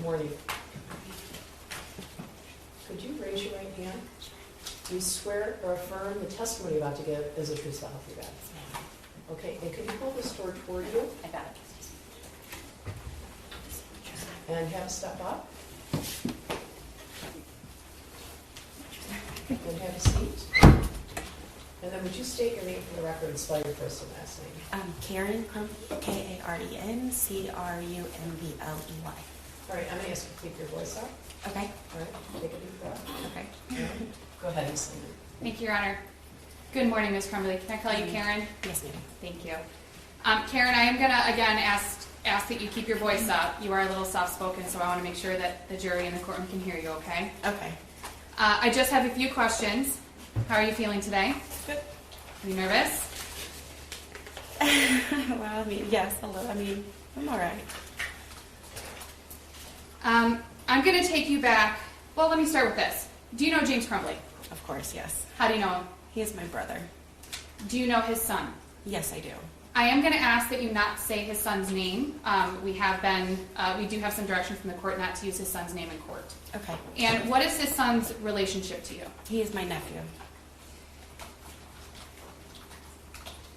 morning. Could you raise your right hand? Do you swear or affirm the testimony you're about to give is the true self of God? Okay, and could you pull this door toward you? I got it. And have a step up. And have a seat. And then would you state your name for the record and spell your first and last name? Karen Crumbley, K-A-R-E-N-C-R-U-M-B-L-E-Y. All right, I'm going to ask you to keep your voice up. Okay. All right, take a deep breath. Okay. Go ahead and sing. Thank you, Your Honor. Good morning, Ms. Crumbley. Can I call you Karen? Yes, ma'am. Thank you. Karen, I am going to, again, ask that you keep your voice up. You are a little soft-spoken, so I want to make sure that the jury in the courtroom can hear you, okay? Okay. I just have a few questions. How are you feeling today? Good. Are you nervous? Well, I mean, yes, a little. I mean, I'm all right. I'm going to take you back. Well, let me start with this. Do you know James Crumbley? Of course, yes. How do you know him? He is my brother. Do you know his son? Yes, I do. I am going to ask that you not say his son's name. We do have some direction from the court not to use his son's name in court. Okay. And what is his son's relationship to you? He is my nephew.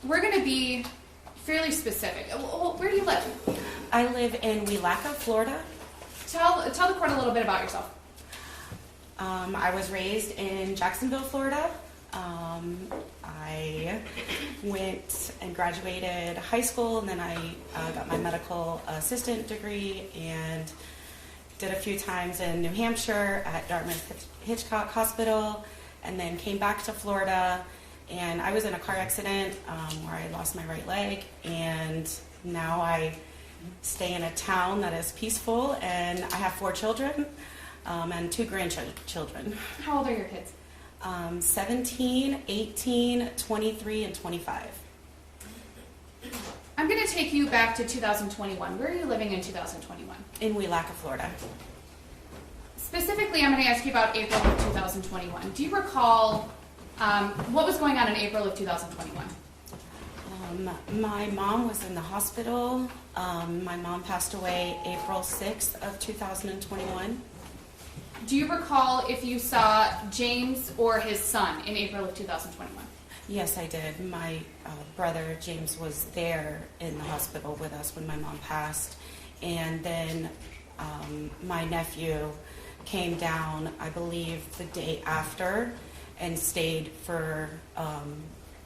We're going to be fairly specific. Where do you live? I live in Wielaka, Florida. Tell the court a little bit about yourself. I was raised in Jacksonville, Florida. I went and graduated high school, and then I got my medical assistant degree and did a few times in New Hampshire at Dartmouth-Hitchcock Hospital, and then came back to Florida. And I was in a car accident where I lost my right leg, and now I stay in a town that is peaceful, and I have 4 children and 2 grandchildren. How old are your kids? 17, 18, 23, and 25. I'm going to take you back to 2021. Where are you living in 2021? In Wielaka, Florida. Specifically, I'm going to ask you about April of 2021. Do you recall what was going on in April of 2021? My mom was in the hospital. My mom passed away April 6th of 2021. Do you recall if you saw James or his son in April of 2021? Yes, I did. My brother James was there in the hospital with us when my mom passed. And then my nephew came down, I believe, the day after and stayed for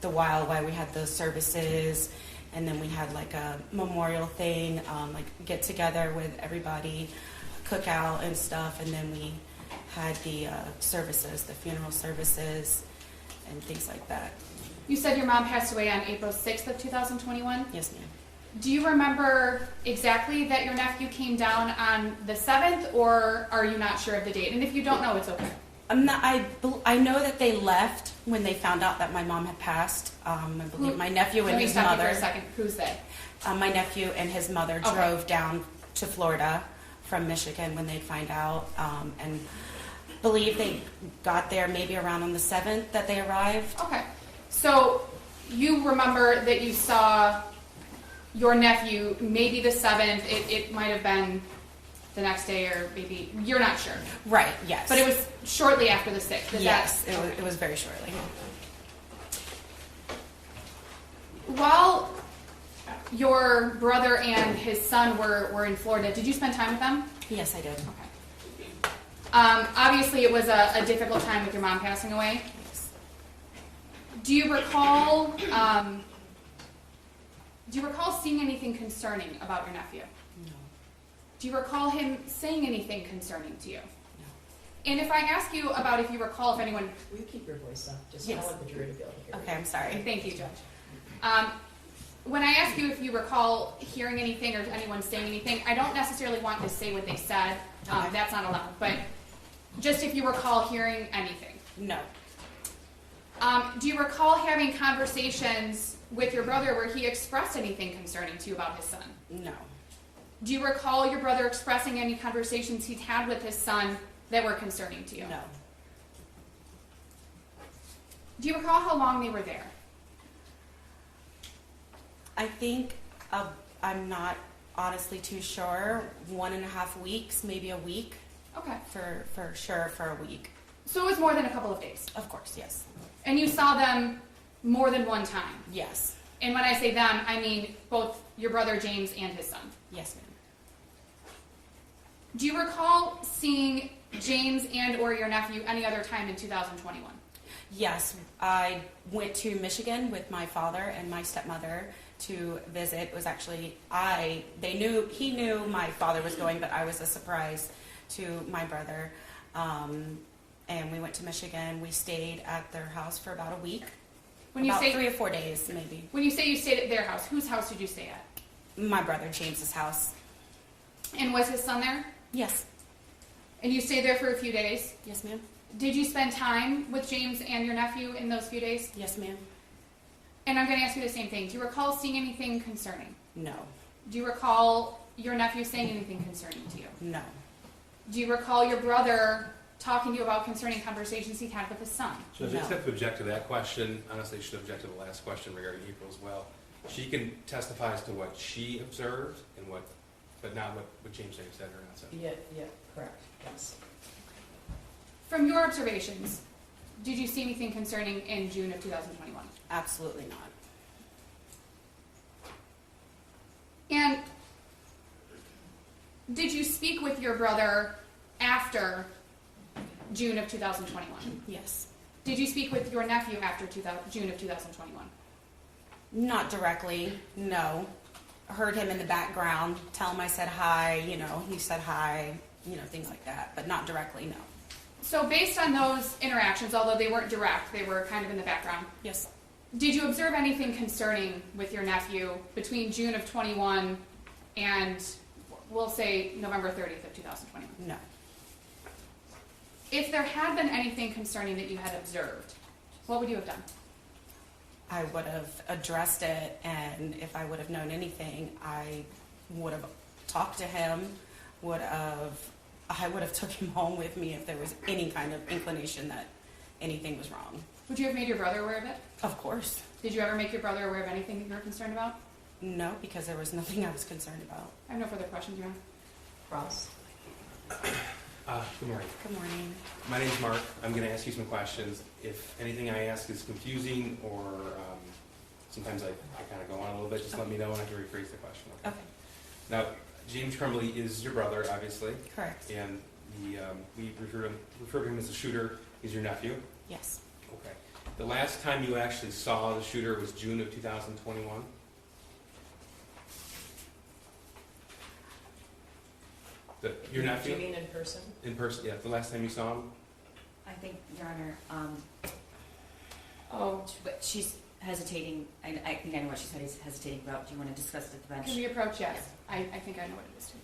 the while we had the services. And then we had like a memorial thing, like get together with everybody, cookout and stuff. And then we had the services, the funeral services and things like that. You said your mom passed away on April 6th of 2021? Yes, ma'am. Do you remember exactly that your nephew came down on the 7th, or are you not sure of the date? And if you don't know, it's okay. I know that they left when they found out that my mom had passed. I believe my nephew and his mother. Let me stop you for a second. Who's they? My nephew and his mother drove down to Florida from Michigan when they'd find out, and believe they got there maybe around on the 7th that they arrived. Okay. So you remember that you saw your nephew maybe the 7th. It might have been the next day, or maybe you're not sure. Right, yes. But it was shortly after the 6th. Yes, it was very shortly. While your brother and his son were in Florida, did you spend time with them? Yes, I did. Okay. Obviously, it was a difficult time with your mom passing away. Yes. Do you recall seeing anything concerning about your nephew? No. Do you recall him saying anything concerning to you? No. And if I ask you about if you recall if anyone... Will you keep your voice up? Just Yes. I want the jury to be able to hear. Okay, I'm sorry. Thank you, Judge. When I ask you if you recall hearing anything or anyone saying anything, I don't necessarily want to say what they said. Okay. That's not allowed. But just if you recall hearing anything. No. Do you recall having conversations with your brother where he expressed anything concerning to you about his son? No. Do you recall your brother expressing any conversations he'd had with his son that were concerning to you? No. Do you recall how long they were there? I think I'm not honestly too sure. 1.5 weeks, maybe a week, Okay. for sure, for a week. So it was more than a couple of days. Of course, yes. And you saw them more than one time. Yes. And when I say them, I mean both your brother James and his son. Yes, ma'am. Do you recall seeing James and or your nephew any other time in 2021? Yes, I went to Michigan with my father and my stepmother to visit. It was actually, he knew my father was going, but I was a surprise to my brother. And we went to Michigan. We stayed at their house for about a week. When you About say 3 or 4 days, maybe. When you say you stayed at their house, whose house did you stay at? My brother James's house. And was his son there? Yes. And you stayed there for a few days? Yes, ma'am. Did you spend time with James and your nephew in those few days? Yes, ma'am. And I'm going to ask you the same thing. Do you recall seeing anything concerning? No. Do you recall your nephew saying anything concerning to you? No. Do you recall your brother talking to you about concerning conversations he had with his son? So I just No. have to object to that question. Honestly, I should object to the last question regarding April as well. She can testify as to what she observed and but not what James said or not said. Yeah, correct, yes. From your observations, did you see anything concerning in June of 2021? Absolutely not. And did you speak with your brother after June of 2021? Yes. Did you speak with your nephew after June of 2021? Not directly, no. Heard him in the background, tell him I said hi, he said hi, things like that, but not directly, no. So based on those interactions, although they weren't direct, they were kind of in the background, Yes. did you observe anything concerning with your nephew between June of 21 and, we'll say, November 30th of 2021? No. If there had been anything concerning that you had observed, what would you have done? I would have addressed it, and if I would have known anything, I would have talked to him, I would have took him home with me if there was any kind of inclination that anything was wrong. Would you have made your brother aware of it? Of course. Did you ever make your brother aware of anything that you were concerned about? No, because there was nothing I was concerned about. I have no further questions, Your Honor. Ross? Good morning. Good morning. My name's Mark. I'm going to ask you some questions. If anything I ask is confusing or sometimes I kind of go on a little bit, just let me know and I can rephrase the question. Okay. Now, James Crumbley is your brother, obviously, Correct. and we refer to him as the shooter. He's your nephew. Yes. Okay. The last time you actually saw the shooter was June of 2021? Your nephew? Do you mean in person? In person, yeah. The last time you saw him? I think, Your Honor, Oh, but she's hesitating, I think I know what she's hesitating about. Do you want to discuss it at the bench? can we approach? Yes. I think I know what it is too.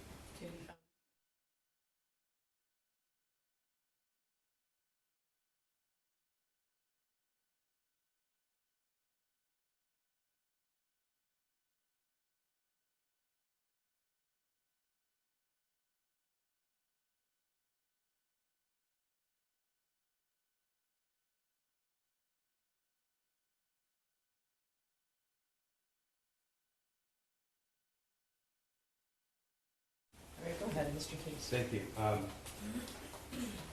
All right, go ahead, Mr. Case. Thank you.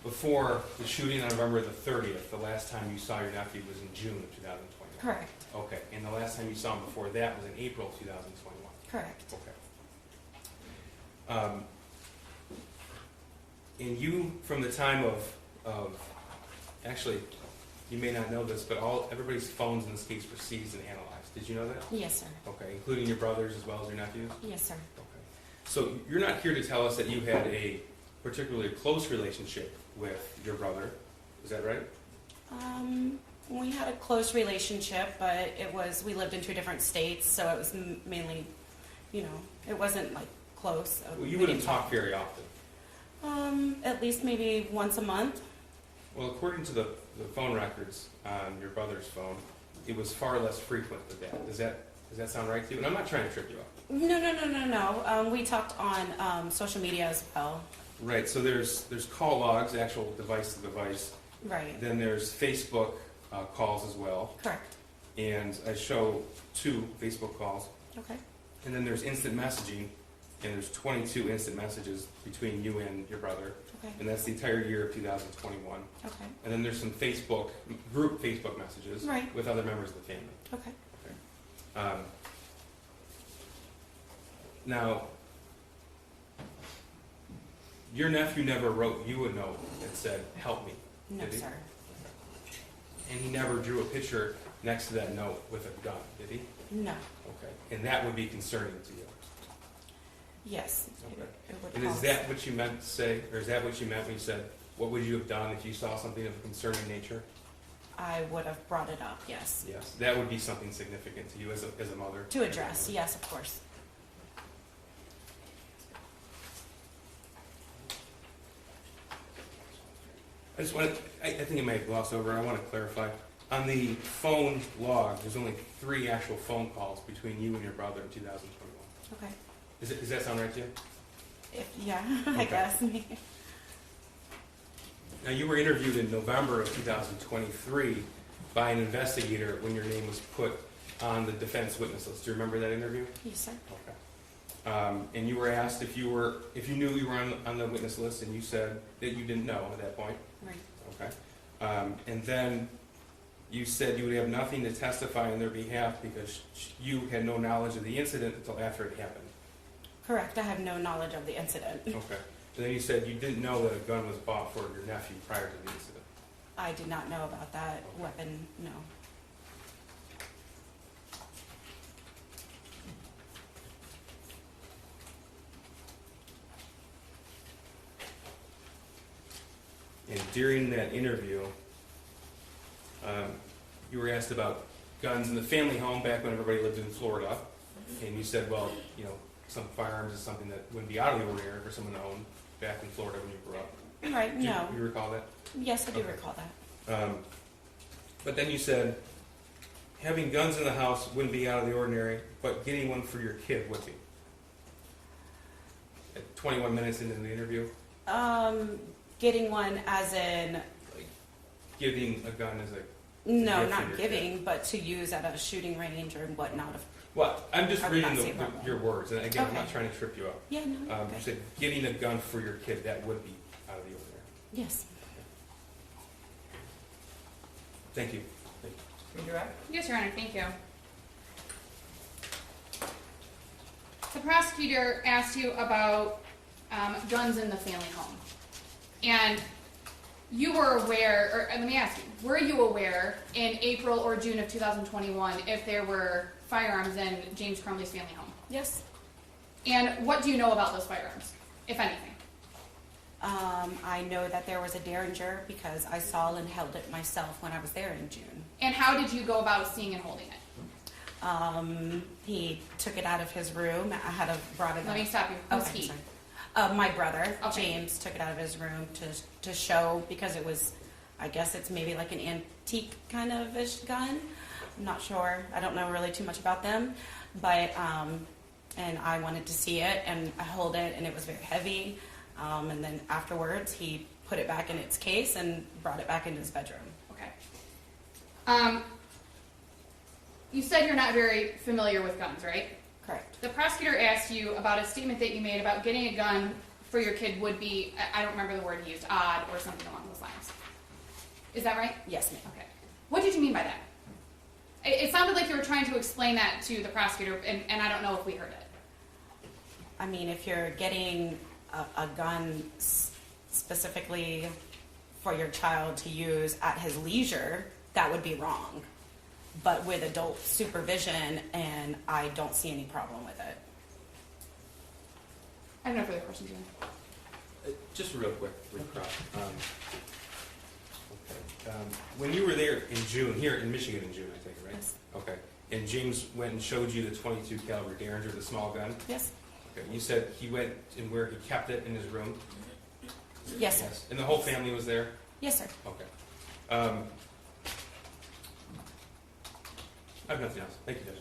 Before the shooting on November the 30th, the last time you saw your nephew was in June of 2021? Correct. Okay, and the last time you saw him before that was in April 2021? Correct. Okay. And you, from the time of actually, you may not know this, but everybody's phones in this case were seized and analyzed. Did you know that? Yes, sir. Okay, including your brothers as well as your nephews? Yes, sir. Okay. So you're not here to tell us that you had a particularly close relationship with your brother, is that right? We had a close relationship, but we lived in 2 different states, so it was mainly, it wasn't like close. Well, you wouldn't talk very often. At least maybe once a month. Well, according to the phone records on your brother's phone, it was far less frequent than that. Does that sound right to you? And I'm not trying to trip you up. No. We talked on social media as well. Right, so there's call logs, actual device to device. Right. Then there's Facebook calls as well. Correct. And I show 2 Facebook calls. Okay. And then there's instant messaging and there's 22 instant messages between you and your brother, Okay. and that's the entire year of 2021. Okay. And then there's some group Facebook messages Right. with other members of the family. Okay. Now, your nephew never wrote you a note that said, "Help me," No, did he? sir. And he never drew a picture next to that note with a gun, did he? No. Okay. And that would be concerning to you. Yes. Okay. It would And is cause- that what you meant to say, or is that what you meant when you said, what would you have done if you saw something of a concerning nature? I would have brought it up, yes. Yes, that would be something significant to you as a mother. To address, yes, of course. I just want to, I think it may have glossed over, I want to clarify. On the phone log, there's only 3 actual phone calls between you and your brother in 2021. Okay. Does that sound right to you? Yeah, I Okay. guess. Now, you were interviewed in November of 2023 by an investigator when your name was put on the defense witness list. Do you remember that interview? Yes, sir. Okay. And you were asked if you knew you were on the witness list, and you said that you didn't know at that point. Right. Okay. And then you said you would have nothing to testify on their behalf because you had no knowledge of the incident until after it happened. Correct. I have no knowledge of the incident. Okay. And then you said you didn't know that a gun was bought for your nephew prior to the incident. I did not know about that weapon, no. And during that interview, you were asked about guns in the family home back when everybody lived in Florida. And you said, well, some firearms is something that wouldn't be out of the ordinary for someone to own back in Florida when you grew up. Right, no. Do you recall that? Yes, I do Okay. recall that. But then you said, having guns in the house wouldn't be out of the ordinary, but getting one for your kid would be. At 21 minutes into the interview, Getting one as in, giving a gun as a... no, gift for not your giving, but to use at a shooting range or whatnot. Well, I'm just I would reading not say that. your words, and again, I'm not Okay. trying to trip you up. Yeah, no, You okay. said getting a gun for your kid, that would be out of the ordinary. Yes. Thank you. Redirect? Yes, Your Honor, thank you. The prosecutor asked you about guns in the family home. And you were aware, or let me ask you, were you aware in April or June of 2021 if there were firearms in James Crumbley's family home? Yes. And what do you know about those firearms, if anything? I know that there was a Derringer because I saw and held it myself when I was there in June. And how did you go about seeing and holding it? He took it out of his room. I had brought it Let up. me stop you. Who's Okay, he? sorry. My brother, Okay. James, took it out of his room to show, because it was, I guess it's maybe like an antique kind of ish gun. I'm not sure. I don't know really too much about them. But, and I wanted to see it, and I hold it, and it was very heavy. And then afterwards, he put it back in its case and brought it back into his bedroom. Okay. You said you're not very familiar with guns, right? Correct. The prosecutor asked you about a statement that you made about getting a gun for your kid would be, I don't remember the word he used, odd or something along those lines. Is that right? Yes, ma'am. Okay. What did you mean by that? It sounded like you were trying to explain that to the prosecutor, and I don't know if we heard it. I mean, if you're getting a gun specifically for your child to use at his leisure, that would be wrong. But with adult supervision, and I don't see any problem with it. I have no further questions. Just real quick, okay. When you were there in June, here in Michigan in June, I think, right? Yes. Okay. And James went and showed you the .22 caliber Derringer, the small gun. Yes? Okay. You said he went and where he kept it in his room. Yes, sir. And the whole family was there. Yes, sir. Okay. I have nothing else. Thank you, Judge.